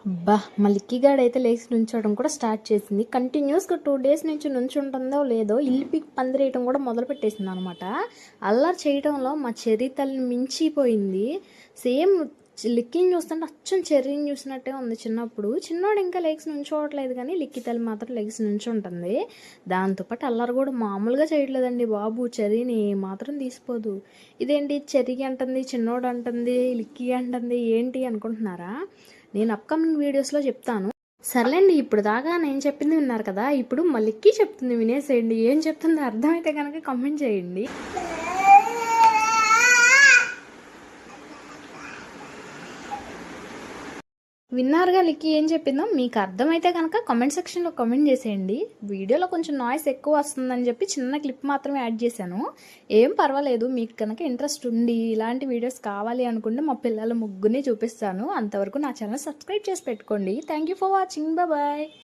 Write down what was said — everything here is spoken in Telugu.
అబ్బా! మా లిక్కీగాడైతే లేచి నుంచోవడం కూడా స్టార్ట్ చేసింది. కంటిన్యూస్‌గా 2 డేస్ నుంచి నుంచుంటుందో లేదో ఇల్లు పీకి పందిరేయటం కూడా మొదలుపెట్టేసిందనమాట. అల్లరి చేయటంలో మా చెర్రీ తల్లిని మించిపోయింది. సేమ్ లిక్కీని చూస్తుంటే అచ్చం చెర్రీని చూసినట్టే ఉంది చిన్నప్పుడు. చిన్నోడు ఇంకా లెగిసి నుంచోవట్లేదు కానీ లిక్కీ తల్లి మాత్రం లెగిసి నుంచుంటుంది. దాంతో పాటు అల్లరి కూడా మామూలుగా చేయట్లేదండి బాబు. చెర్రీని ఏమాత్రం తీసిపోదు. ఇదేంటి చెర్రీ అంటుంది, చిన్నోడు అంటుంది, లిక్కీ అంటుంది ఏంటి అనుకుంటున్నారా? నేను అప్కమింగ్ వీడియోస్లో చెప్తాను. సర్లేండి, ఇప్పుడు దాకా నేను చెప్పింది విన్నారు కదా, ఇప్పుడు మళ్ళీకి చెప్తుంది వినేసేయండి. ఏం చెప్తుందో అర్థమైతే కనుక కామెంట్ చేయండి. విన్నారుగా లిక్కీ ఏం చెప్పిందో? మీకు అర్థమైతే కనుక కామెంట్ సెక్షన్లో కామెంట్ చేసేయండి. వీడియోలో కొంచెం నాయిస్ ఎక్కువ వస్తుందని చెప్పి చిన్న క్లిప్ మాత్రమే యాడ్ చేశాను. ఏం పర్వాలేదు, మీకు కనుక ఇంట్రెస్ట్ ఉండి ఇలాంటి వీడియోస్ కావాలి అనుకుంటే మా పిల్లల ముగ్గురిని చూపిస్తాను. అంతవరకు నా ఛానల్ సబ్స్క్రైబ్ చేసి పెట్టుకోండి. Thank you for watching. Bye.